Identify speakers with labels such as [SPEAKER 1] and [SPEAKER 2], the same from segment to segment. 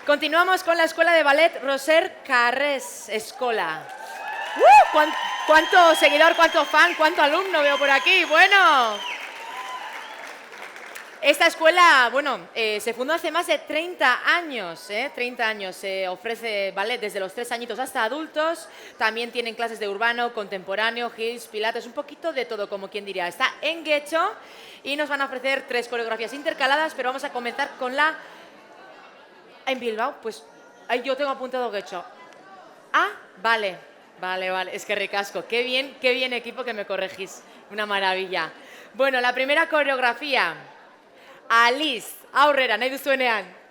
[SPEAKER 1] Continuamos con la Escuela de Ballet Roser Carrés Escola. ¿Cuánto seguidor, cuánto fan, cuánto alumno veo por aquí? Bueno, esta escuela, se fundó hace más de 30 años, 30 años. Se ofrece ballet desde los 3 añitos hasta adultos. También tienen clases de urbano, contemporáneo, heels, pilates, un poquito de todo, como quien diría. Está en Guecho y nos van a ofrecer 3 coreografías intercaladas, pero vamos a comenzar con la... En Bilbao, pues ahí yo tengo apuntado Guecho. Ah, vale. Es que ricasco. Qué bien equipo que me corregís. Una maravilla. Bueno, la primera coreografía. Alice, aurrera, nahi duzuenean.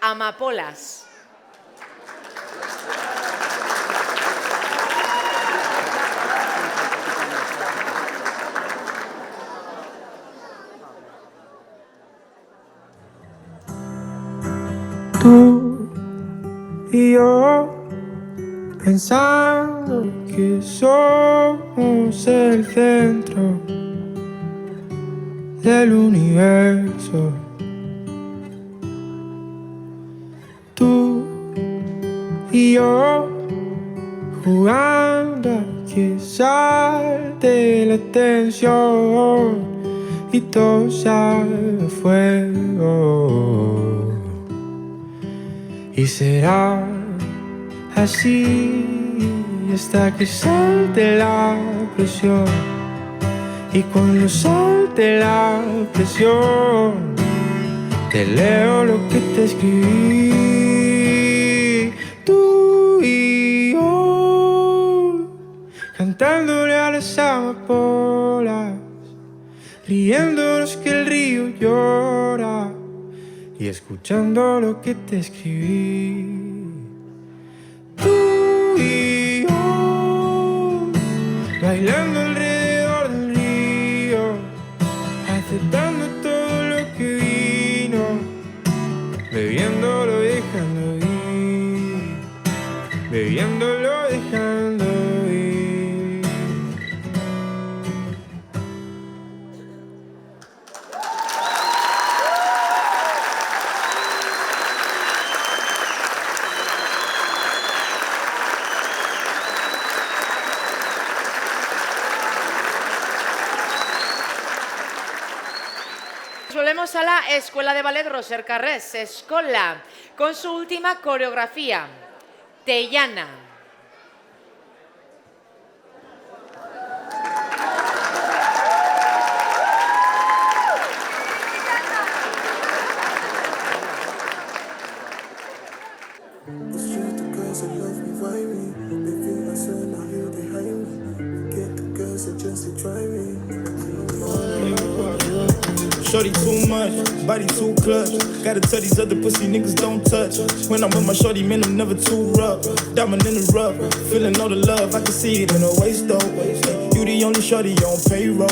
[SPEAKER 1] Amapolas.
[SPEAKER 2] Y yo pensando que somos el centro del universo. Tú y yo jugando a que salte la tensión y todo sabe a fuego. Y será así hasta que salte la presión. Y cuando salte la presión, te leo lo que te escribí. Tú y yo, cantándole a las amapolas, riéndonos que el río llora y escuchando lo que te escribí. Tú y yo, bailando alrededor del río, aceptando todo lo que vino, bebiéndolo, dejando ir, bebiéndolo, dejando ir.
[SPEAKER 1] Volvemos a la Escuela de Ballet Roser Carrés, Escola, con su última coreografía, Teyana.
[SPEAKER 3] Shorty too much, body too clutch. Gotta tell these other pussy niggas don't touch. When I'm with my shorty, man, I'm never too rough. Diamond in the rough, feeling all the love. I can see it in her waist though. You the only shorty on payroll.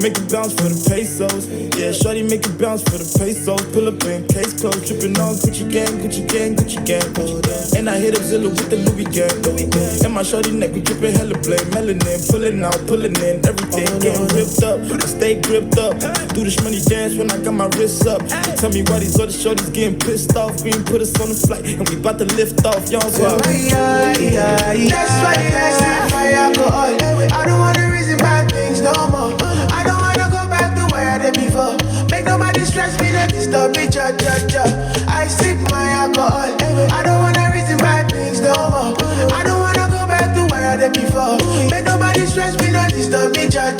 [SPEAKER 3] Make it bounce for the pesos. Yeah, shorty make it bounce for the pesos. Pull up in case closed, tripping on Gucci gang, Gucci gang, Gucci gang. And I hit up Zilla with the Louis gang. And my shorty neck be dripping hella blade, melanin, pulling out, pulling in, everything getting ripped up. I stay gripped up. Do this money dance when I got my wrists up. Tell me why these other shorties getting pissed off. Green put us on the flight and we bout to lift off. Y'all swap.
[SPEAKER 2] That's why I said my alcohol. I don't wanna reason bad things no more. I don't wanna go back to where I did before. Make nobody stress me, not disturb me, ja. I sip my alcohol. I don't wanna reason bad things no more. I don't wanna go back to where I did before. Make nobody stress me, not disturb me, ja.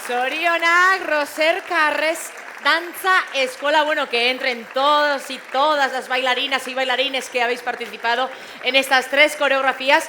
[SPEAKER 1] Zorionak, Roser Carrés, Danza Escola. Bueno, que entren todos y todas las bailarinas y bailarines que habéis participado en estas 3 coreografías.